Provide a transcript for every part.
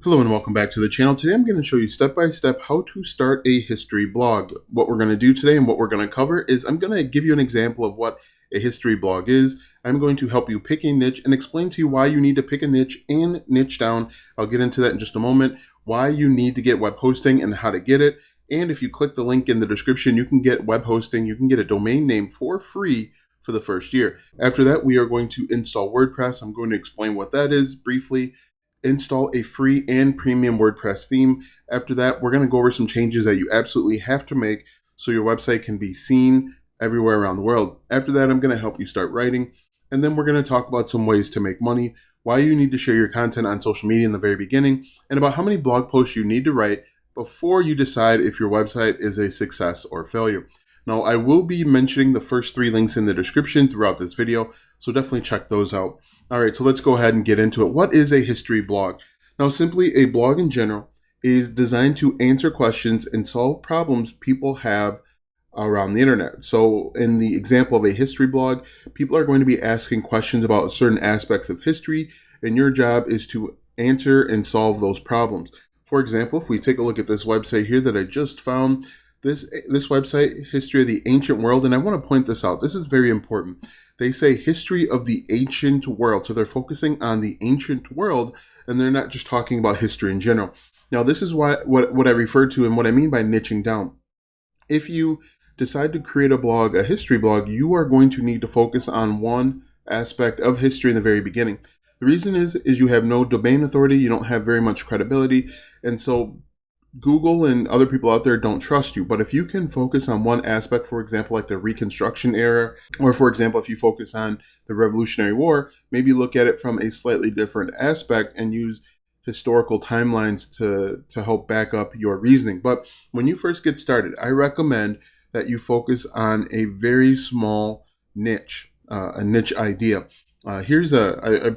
Hello and welcome back to the channel. Today I'm going to show you step by step how to start a history blog. What we're going to do today and what we're going to cover is I'm going to give you an example of what a history blog is. I'm going to help you pick a niche and explain to you why you need to pick a niche and niche down. I'll get into that in just a moment. Why you need to get web hosting and how to get it. And if you click the link in the description, you can get web hosting. You can get a domain name for free for the first year. After that, we are going to install WordPress. I'm going to explain what that is briefly. Install a free and premium WordPress theme. After that, we're going to go over some changes that you absolutely have to make so your website can be seen everywhere around the world. After that, I'm going to help you start writing. And then we're going to talk about some ways to make money, why you need to share your content on social media in the very beginning, and about how many blog posts you need to write before you decide if your website is a success or failure. Now, I will be mentioning the first 3 links in the description throughout this video, so definitely check those out. All right, so let's go ahead and get into it. What is a history blog? Now, simply a blog in general is designed to answer questions and solve problems people have around the internet. So in the example of a history blog, people are going to be asking questions about certain aspects of history, and your job is to answer and solve those problems. For example, if we take a look at this website here that I just found, this website, History of the Ancient World, and I want to point this out. This is very important. They say history of the ancient world. So they're focusing on the ancient world, and they're not just talking about history in general. Now, this is what I refer to and what I mean by niching down. If you decide to create a blog, a history blog, you are going to need to focus on one aspect of history in the very beginning. The reason is you have no domain authority, you don't have very much credibility, and so Google and other people out there don't trust you. But if you can focus on one aspect, for example, like the Reconstruction era, or for example, if you focus on the Revolutionary War, maybe look at it from a slightly different aspect and use historical timelines to help back up your reasoning. But when you first get started, I recommend that you focus on a very small niche, a niche idea. I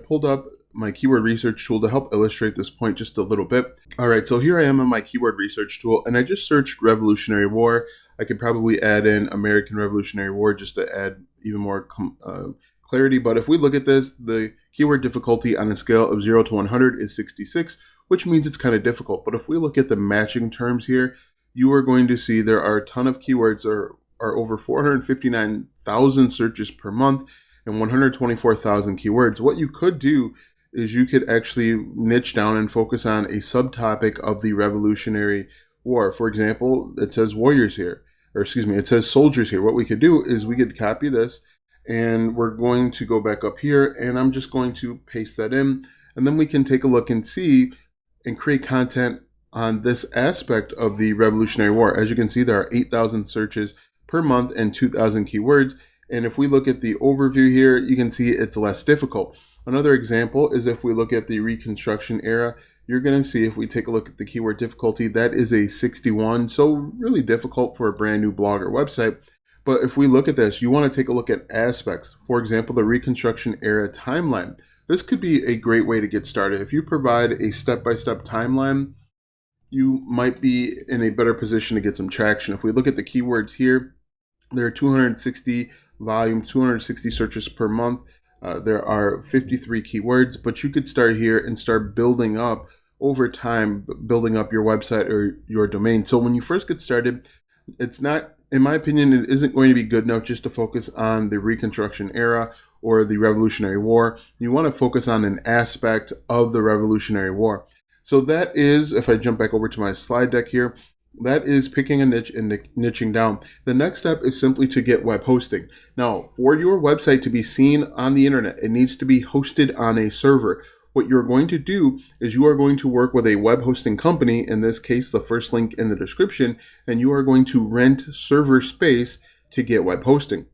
pulled up my keyword research tool to help illustrate this point just a little bit. All right, so here I am on my keyword research tool, and I just searched Revolutionary War. I could probably add in American Revolutionary War just to add even more clarity. But if we look at this, the keyword difficulty on a scale of 0 to 100 is 66, which means it's kind of difficult. But if we look at the matching terms here, you are going to see there are a ton of keywords. There are over 459,000 searches per month and 124,000 keywords. What you could do is you could actually niche down and focus on a subtopic of the Revolutionary War. For example, it says warriors here, or excuse me, it says soldiers here. What we could do is we could copy this, and we're going to go back up here, and I'm just going to paste that in, and then we can take a look and see and create content on this aspect of the Revolutionary War. As you can see, there are 8,000 searches per month and 2,000 keywords. And if we look at the overview here, you can see it's less difficult. Another example is if we look at the Reconstruction era, you're going to see if we take a look at the keyword difficulty, that is a 61. So really difficult for a brand new blog or website. But if we look at this, you want to take a look at aspects. For example, the Reconstruction era timeline. This could be a great way to get started. If you provide a step-by-step timeline, you might be in a better position to get some traction. If we look at the keywords here, there are 260 volumes, 260 searches per month. There are 53 keywords, but you could start here and start building up over time, building up your website or your domain. So when you first get started, it's not, in my opinion, it isn't going to be good enough just to focus on the Reconstruction era or the Revolutionary War. You want to focus on an aspect of the Revolutionary War. So that is, if I jump back over to my slide deck here, that is picking a niche and niching down. The next step is simply to get web hosting. Now, for your website to be seen on the internet, it needs to be hosted on a server. What you're going to do is you are going to work with a web hosting company, in this case, the first link in the description, and you are going to rent server space to get web hosting.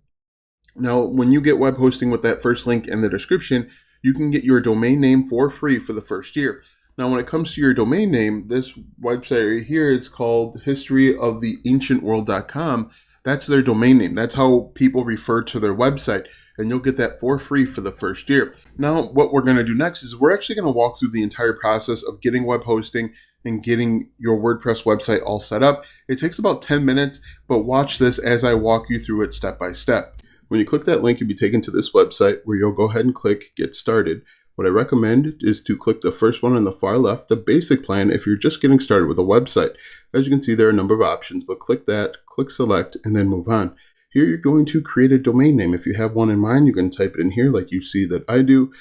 Now, when you get web hosting with that first link in the description, you can get your domain name for free for the first year. Now, when it comes to your domain name, this website right here is called historyoftheancientworld.com. That's their domain name. That's how people refer to their website, and you'll get that for free for the first year. Now, what we're going to do next is we're actually going to walk through the entire process of getting web hosting and getting your WordPress website all set up. It takes about 10 minutes, but watch this as I walk you through it step by step. When you click that link, you'll be taken to this website where you'll go ahead and click Get Started. What I recommend is to click the first one on the far left, the basic plan, if you're just getting started with a website. As you can see, there are a number of options, but click that, click select, and then move on. Here you're going to create a domain name. If you have one in mind, you can type it in here like you see that I do.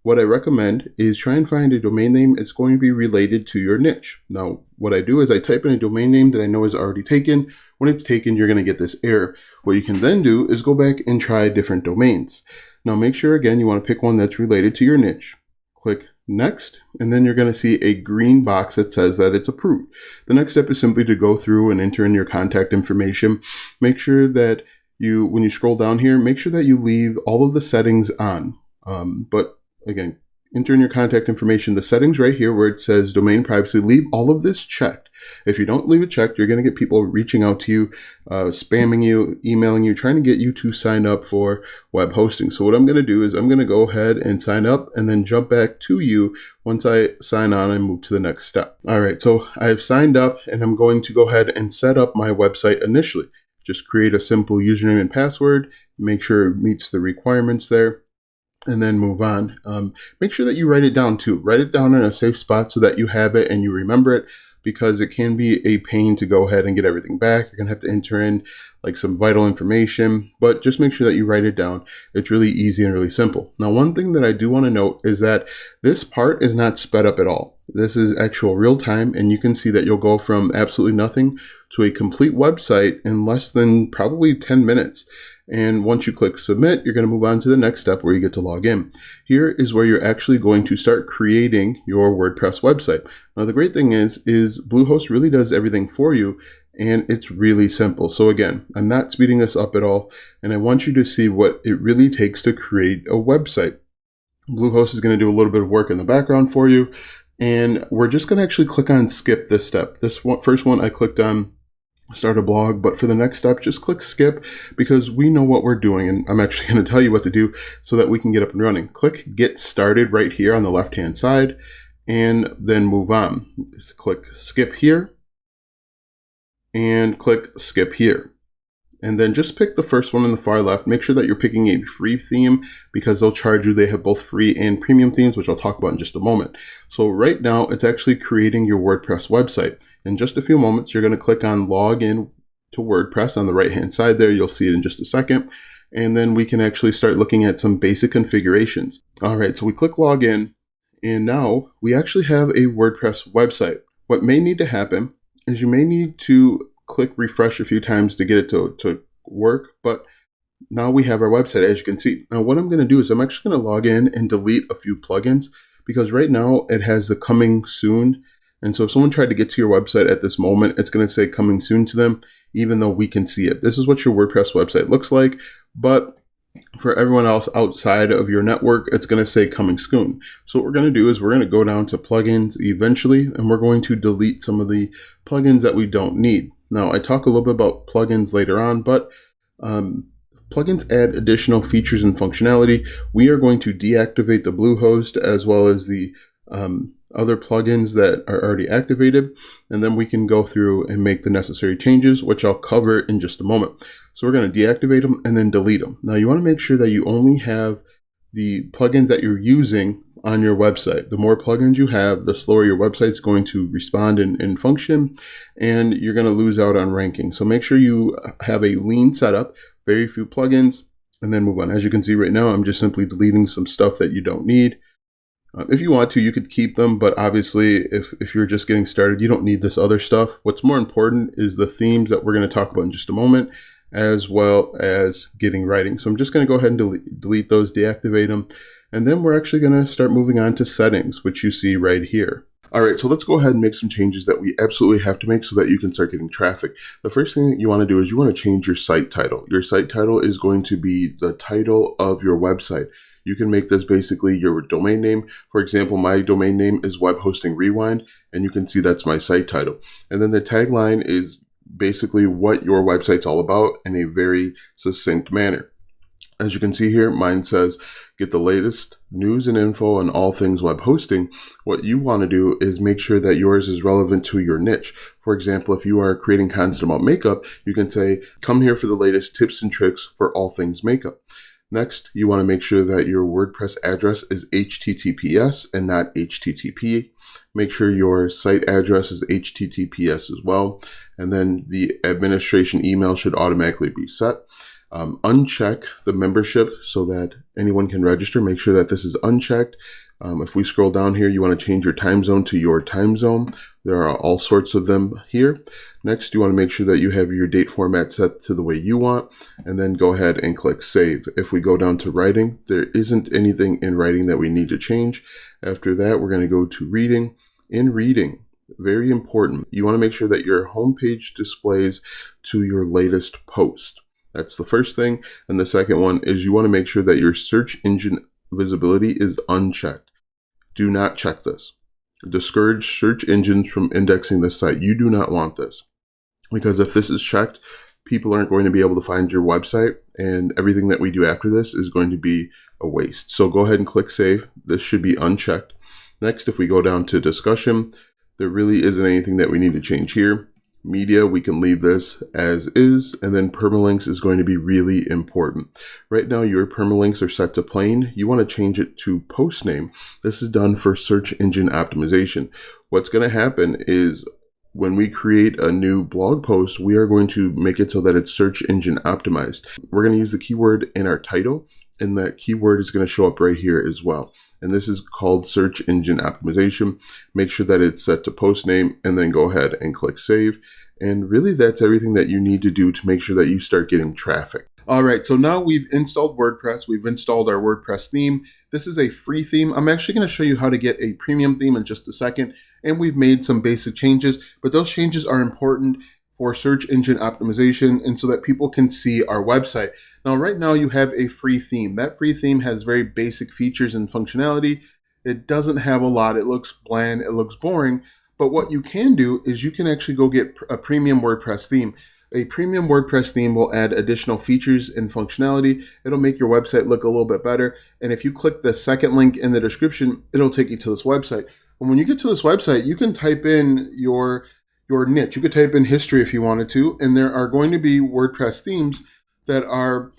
What I recommend is try and find a domain name that's going to be related to your niche. Now, what I do is I type in a domain name that I know is already taken. When it's taken, you're going to get this error. What you can then do is go back and try different domains. Now, make sure, again, you want to pick one that's related to your niche. Click next, and then you're going to see a green box that says that it's approved. The next step is simply to go through and enter in your contact information. Make sure that when you scroll down here, make sure that you leave all of the settings on. But again, enter in your contact information, the settings right here where it says domain privacy, leave all of this checked. If you don't leave it checked, you're going to get people reaching out to you, spamming you, emailing you, trying to get you to sign up for web hosting. So what I'm going to do is I'm going to go ahead and sign up and then jump back to you once I sign on and move to the next step. All right, so I've signed up and I'm going to go ahead and set up my website initially. Just create a simple username and password, make sure it meets the requirements there, and then move on. Make sure that you write it down too. Write it down in a safe spot so that you have it and you remember it, because it can be a pain to go ahead and get everything back. You're going to have to enter in like some vital information, but just make sure that you write it down. It's really easy and really simple. Now, one thing that I do want to note is that this part is not sped up at all. This is actual real time, and you can see that you'll go from absolutely nothing to a complete website in less than probably 10 minutes. And once you click submit, you're going to move on to the next step where you get to log in. Here is where you're actually going to start creating your WordPress website. Now, the great thing is Bluehost really does everything for you, and it's really simple. So again, I'm not speeding this up at all, and I want you to see what it really takes to create a website. Bluehost is going to do a little bit of work in the background for you, and we're just going to actually click on skip this step. This one, first one I clicked on start a blog, but for the next step, just click skip, because we know what we're doing, and I'm actually going to tell you what to do so that we can get up and running. Click get started right here on the left hand side, and then move on. Just click skip here and click skip here. And then just pick the first one on the far left. Make sure that you're picking a free theme, because they'll charge you. They have both free and premium themes, which I'll talk about in just a moment. So right now, it's actually creating your WordPress website. In just a few moments, you're going to click on log in to WordPress on the right-hand side there. You'll see it in just a second. And then we can actually start looking at some basic configurations. All right, so we click log in, and now we actually have a WordPress website. What may need to happen is you may need to click refresh a few times to get it to work, but now we have our website, as you can see. Now what I'm going to do is I'm actually going to log in and delete a few plugins, because right now it has the coming soon. And so if someone tried to get to your website at this moment, it's going to say coming soon to them, even though we can see it. This is what your WordPress website looks like, but for everyone else outside of your network, it's going to say coming soon. So what we're going to do is we're going to go down to plugins eventually, and we're going to delete some of the plugins that we don't need. Now, I talk a little bit about plugins later on, but plugins add additional features and functionality. We are going to deactivate the Bluehost as well as the other plugins that are already activated, and then we can go through and make the necessary changes, which I'll cover in just a moment. So we're going to deactivate them and then delete them. Now, you want to make sure that you only have the plugins that you're using on your website. The more plugins you have, the slower your website's going to respond and function, and you're going to lose out on ranking. So make sure you have a lean setup, very few plugins, and then move on. As you can see right now, I'm just simply deleting some stuff that you don't need. If you want to, you could keep them, but obviously if you're just getting started, you don't need this other stuff. What's more important is the themes that we're going to talk about in just a moment, as well as getting writing. So I'm just going to go ahead and delete those, deactivate them, and then we're actually going to start moving on to settings, which you see right here. All right, so let's go ahead and make some changes that we absolutely have to make so that you can start getting traffic. The first thing that you want to do is you want to change your site title. Your site title is going to be the title of your website. You can make this basically your domain name. For example, my domain name is Web Hosting Rewind, and you can see that's my site title. And then the tagline is basically what your website's all about in a very succinct manner. As you can see here, mine says, get the latest news and info on all things web hosting. What you want to do is make sure that yours is relevant to your niche. For example, if you are creating content about makeup, you can say, come here for the latest tips and tricks for all things makeup. Next, you want to make sure that your WordPress address is HTTPS and not HTTP. Make sure your site address is HTTPS as well. And then the administration email should automatically be set. Uncheck the membership so that anyone can register. Make sure that this is unchecked. If we scroll down here, you want to change your time zone to your time zone. There are all sorts of them here. Next, you want to make sure that you have your date format set to the way you want, and then go ahead and click Save. If we go down to writing, there isn't anything in writing that we need to change. After that, we're going to go to reading. In reading, very important, you want to make sure that your homepage displays to your latest post. That's the first thing. And the second one is you want to make sure that your search engine visibility is unchecked. Do not check this. Discourage search engines from indexing this site. You do not want this, because if this is checked, people aren't going to be able to find your website, and everything that we do after this is going to be a waste. So go ahead and click Save. This should be unchecked. Next, if we go down to discussion, there really isn't anything that we need to change here. Media, we can leave this as is, and then permalinks is going to be really important. Right now, your permalinks are set to plain. You want to change it to post name. This is done for search engine optimization. What's going to happen is when we create a new blog post, we are going to make it so that it's search engine optimized. We're going to use the keyword in our title, and that keyword is going to show up right here as well. And this is called search engine optimization. Make sure that it's set to post name, and then go ahead and click Save. And really, that's everything that you need to do to make sure that you start getting traffic. All right, so now we've installed WordPress. We've installed our WordPress theme. This is a free theme. I'm actually going to show you how to get a premium theme in just a second. And we've made some basic changes, but those changes are important for search engine optimization and so that people can see our website. Now, right now you have a free theme. That free theme has very basic features and functionality. It doesn't have a lot. It looks bland. It looks boring. But what you can do is you can actually go get a premium WordPress theme. A premium WordPress theme will add additional features and functionality. It'll make your website look a little bit better. And if you click the second link in the description, it'll take you to this website. And when you get to this website, you can type in your niche. You could type in history if you wanted to, and there are going to be WordPress themes that are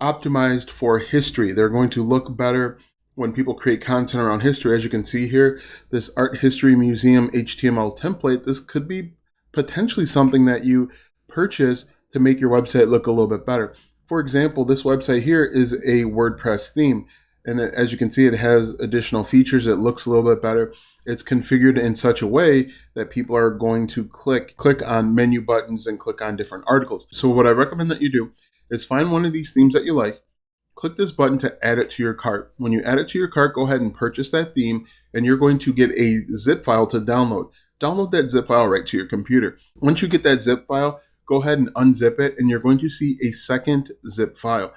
optimized for history. They're going to look better when people create content around history. As you can see here, this art history museum HTML template, this could be potentially something that you purchase to make your website look a little bit better. For example, this website here is a WordPress theme. And as you can see, it has additional features. It looks a little bit better. It's configured in such a way that people are going to click on menu buttons and click on different articles. So what I recommend that you do is find one of these themes that you like, click this button to add it to your cart. When you add it to your cart, go ahead and purchase that theme, and you're going to get a zip file to download. Download that zip file right to your computer. Once you get that zip file, go ahead and unzip it, and you're going to see a second zip file.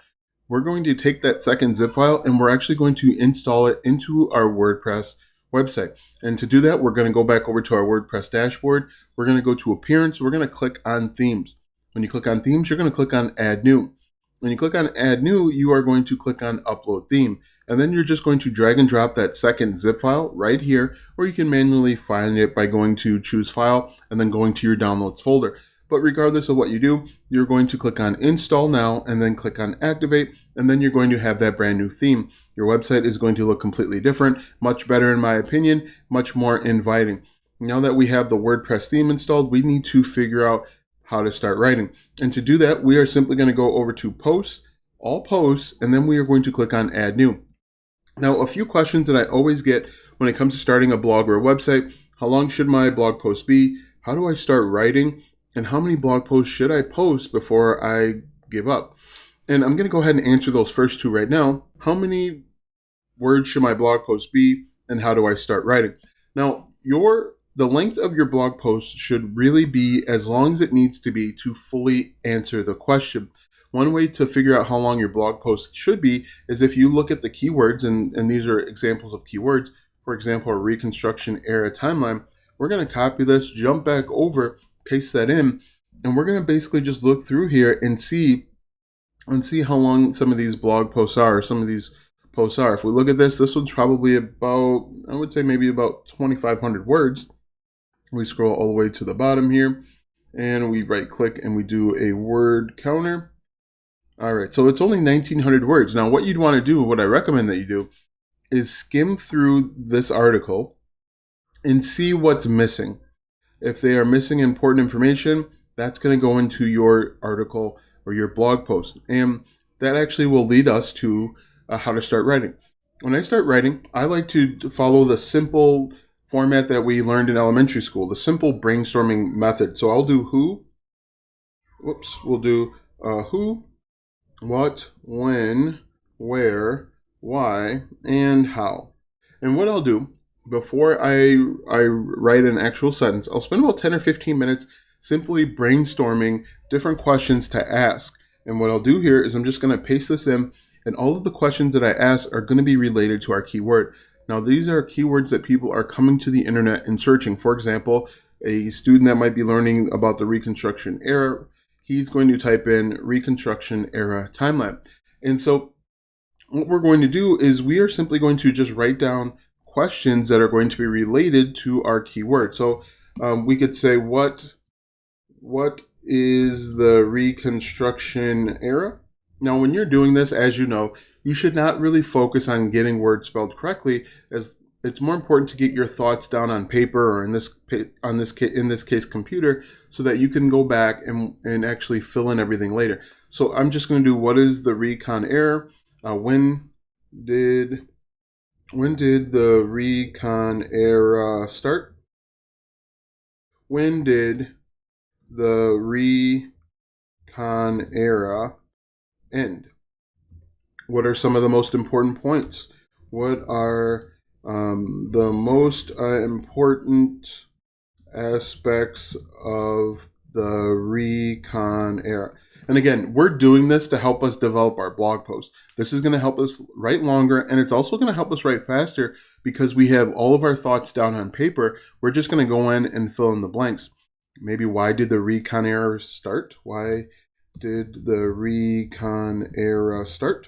We're going to take that second zip file and we're actually going to install it into our WordPress website. And to do that, we're going to go back over to our WordPress dashboard. We're going to go to Appearance. We're going to click on Themes. When you click on Themes, you're going to click on Add New. When you click on Add New, you are going to click on Upload Theme. And then you're just going to drag and drop that second zip file right here, or you can manually find it by going to Choose File and then going to your Downloads folder. But regardless of what you do, you're going to click on Install Now and then click on Activate, and then you're going to have that brand new theme. Your website is going to look completely different, much better in my opinion, much more inviting. Now that we have the WordPress theme installed, we need to figure out how to start writing. And to do that, we are simply going to go over to Posts, All Posts, and then we are going to click on Add New. Now, a few questions that I always get when it comes to starting a blog or a website: how long should my blog post be? How do I start writing? And how many blog posts should I post before I give up? And I'm going to go ahead and answer those first two right now. How many words should my blog post be? And how do I start writing? Now, the length of your blog post should really be as long as it needs to be to fully answer the question. One way to figure out how long your blog post should be is if you look at the keywords, and these are examples of keywords. For example, a Reconstruction era timeline. We're going to copy this, jump back over, paste that in, and we're going to basically just look through here and see how long some of these blog posts are, or some of these posts are. If we look at this one's probably about, I would say maybe about 2,500 words. We scroll all the way to the bottom here, and we right click and we do a word counter. All right, so it's only 1,900 words. Now, what you'd want to do, what I recommend that you do, is skim through this article and see what's missing. If they are missing important information, that's going to go into your article or your blog post. And that actually will lead us to how to start writing. When I start writing, I like to follow the simple format that we learned in elementary school, the simple brainstorming method. So I'll do we'll do who, what, when, where, why, and how. And what I'll do before I write an actual sentence, I'll spend about 10 or 15 minutes simply brainstorming different questions to ask. And what I'll do here is I'm just going to paste this in, and all of the questions that I ask are going to be related to our keyword. Now, these are keywords that people are coming to the internet and searching. For example, a student that might be learning about the Reconstruction era, he's going to type in Reconstruction era timeline. And so what we're going to do is we are simply going to just write down questions that are going to be related to our keyword. So we could say, what is the Reconstruction era? Now, when you're doing this, as you know, you should not really focus on getting words spelled correctly, as it's more important to get your thoughts down on paper, or in this case computer, so that you can go back and actually fill in everything later. So I'm just going to do, what is the Recon era? When did the Recon era start? When did the Recon era end? What are some of the most important points? What are the most important aspects of the Recon era? And again, we're doing this to help us develop our blog post. This is going to help us write longer, and it's also going to help us write faster because we have all of our thoughts down on paper. We're just going to go in and fill in the blanks. Maybe, why did the Recon era start? Why did the Recon era start?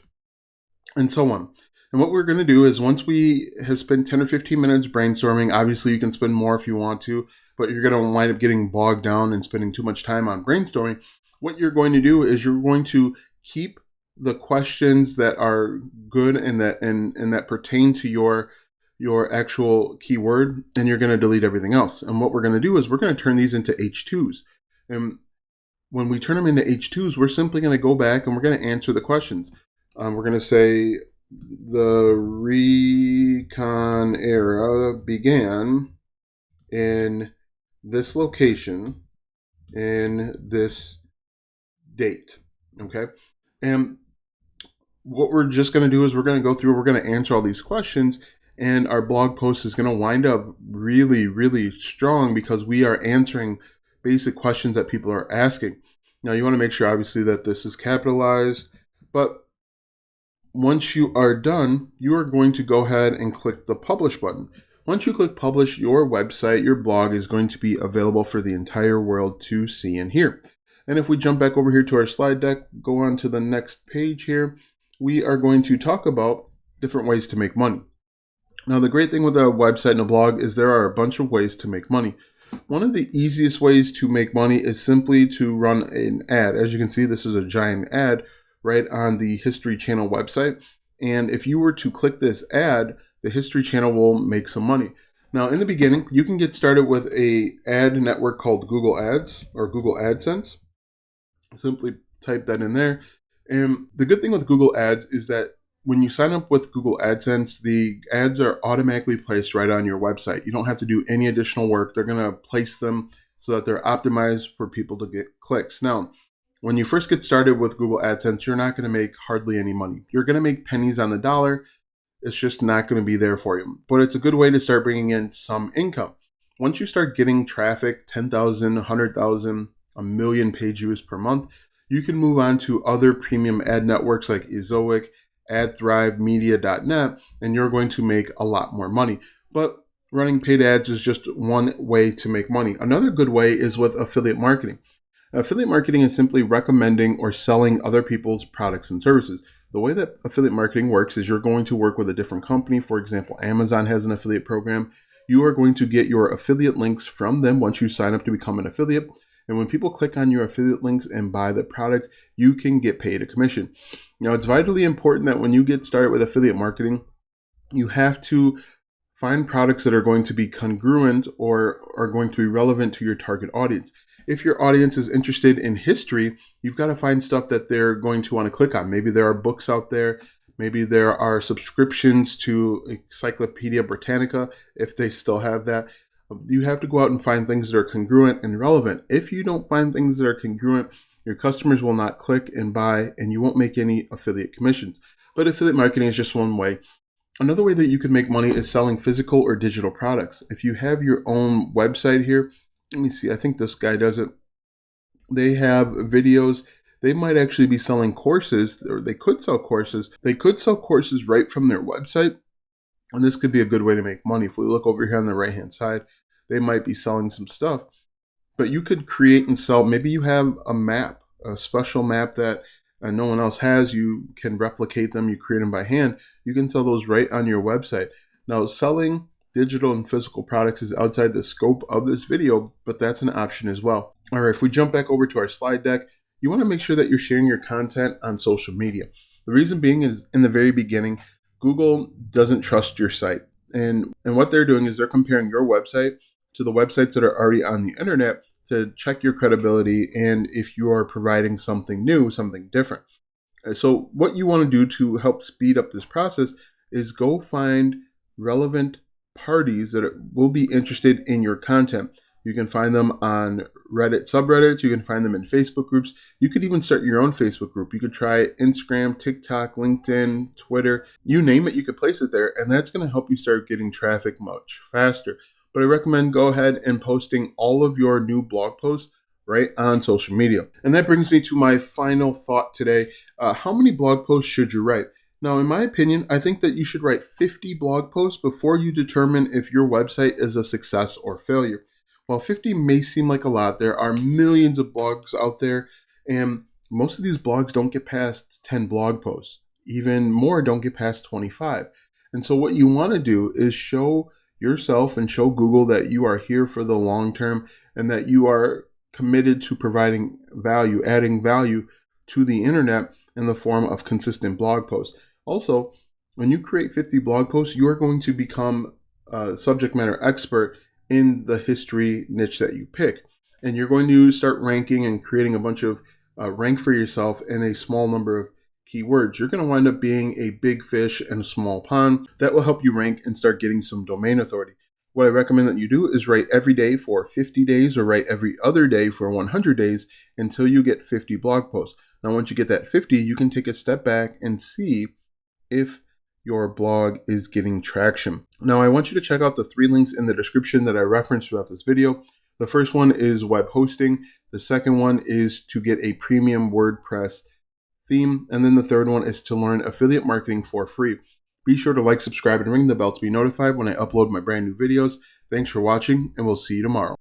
And so on. And what we're going to do is, once we have spent 10 or 15 minutes brainstorming, obviously you can spend more if you want to, but you're going to wind up getting bogged down and spending too much time on brainstorming. What you're going to do is you're going to keep the questions that are good and that pertain to your actual keyword, and you're going to delete everything else. And what we're going to do is we're going to turn these into H2s. And when we turn them into H2s, we're simply going to go back and we're going to answer the questions. We're going to say, the Recon era began in this location in this date. Okay. And what we're just going to do is we're going to go through, we're going to answer all these questions, and our blog post is going to wind up really, really strong because we are answering basic questions that people are asking. Now, you want to make sure, obviously, that this is capitalized, but once you are done, you are going to go ahead and click the publish button. Once you click publish, your website, your blog is going to be available for the entire world to see and hear. And if we jump back over here to our slide deck, go on to the next page here, we are going to talk about different ways to make money. Now, the great thing with a website and a blog is there are a bunch of ways to make money. One of the easiest ways to make money is simply to run an ad. As you can see, this is a giant ad right on the History Channel website. And if you were to click this ad, the History Channel will make some money. Now, in the beginning, you can get started with a ad network called Google Ads or Google AdSense. Simply type that in there. And the good thing with Google Ads is that when you sign up with Google AdSense, the ads are automatically placed right on your website. You don't have to do any additional work. They're going to place them so that they're optimized for people to get clicks. Now, when you first get started with Google AdSense, you're not going to make hardly any money. You're going to make pennies on the dollar. It's just not going to be there for you. But it's a good way to start bringing in some income. Once you start getting traffic, 10,000, 100,000, a million page views per month, you can move on to other premium ad networks like Ezoic, AdThrive, Media.net, and you're going to make a lot more money. But running paid ads is just one way to make money. Another good way is with affiliate marketing. Affiliate marketing is simply recommending or selling other people's products and services. The way that affiliate marketing works is you're going to work with a different company. For example, Amazon has an affiliate program. You are going to get your affiliate links from them once you sign up to become an affiliate. And when people click on your affiliate links and buy the product, you can get paid a commission. Now, it's vitally important that when you get started with affiliate marketing, you have to find products that are going to be congruent or are going to be relevant to your target audience. If your audience is interested in history, you've got to find stuff that they're going to want to click on. Maybe there are books out there. Maybe there are subscriptions to Encyclopedia Britannica, if they still have that. You have to go out and find things that are congruent and relevant. If you don't find things that are congruent, your customers will not click and buy, and you won't make any affiliate commissions. But affiliate marketing is just one way. Another way that you can make money is selling physical or digital products. If you have your own website here, let me see, I think this guy does it. They have videos. They might actually be selling courses, or they could sell courses. They could sell courses right from their website. And this could be a good way to make money. If we look over here on the right-hand side, they might be selling some stuff. But you could create and sell, maybe you have a map, a special map that no one else has. You can replicate them, you create them by hand. You can sell those right on your website. Now, selling digital and physical products is outside the scope of this video, but that's an option as well. All right, if we jump back over to our slide deck, you want to make sure that you're sharing your content on social media. The reason being is in the very beginning, Google doesn't trust your site. And what they're doing is they're comparing your website to the websites that are already on the internet to check your credibility and if you are providing something new, something different. So what you want to do to help speed up this process is go find relevant parties that will be interested in your content. You can find them on Reddit subreddits. You can find them in Facebook groups. You could even start your own Facebook group. You could try Instagram, TikTok, LinkedIn, Twitter, you name it, you could place it there. And that's going to help you start getting traffic much faster. But I recommend go ahead and posting all of your new blog posts right on social media. And that brings me to my final thought today. How many blog posts should you write? Now, in my opinion, I think that you should write 50 blog posts before you determine if your website is a success or failure. While 50 may seem like a lot, there are millions of blogs out there, and most of these blogs don't get past 10 blog posts. Even more don't get past 25. And so what you want to do is show yourself and show Google that you are here for the long term and that you are committed to providing value, adding value to the internet in the form of consistent blog posts. Also, when you create 50 blog posts, you are going to become a subject matter expert in the history niche that you pick. And you're going to start ranking and creating a bunch of rank for yourself in a small number of keywords. You're going to wind up being a big fish in a small pond. That will help you rank and start getting some domain authority. What I recommend that you do is write every day for 50 days or write every other day for 100 days until you get 50 blog posts. Now, once you get that 50, you can take a step back and see if your blog is getting traction. Now, I want you to check out the 3 links in the description that I referenced throughout this video. The first one is web hosting. The second one is to get a premium WordPress theme. And then the third one is to learn affiliate marketing for free. Be sure to like, subscribe, and ring the bell to be notified when I upload my brand new videos. Thanks for watching, and we'll see you tomorrow.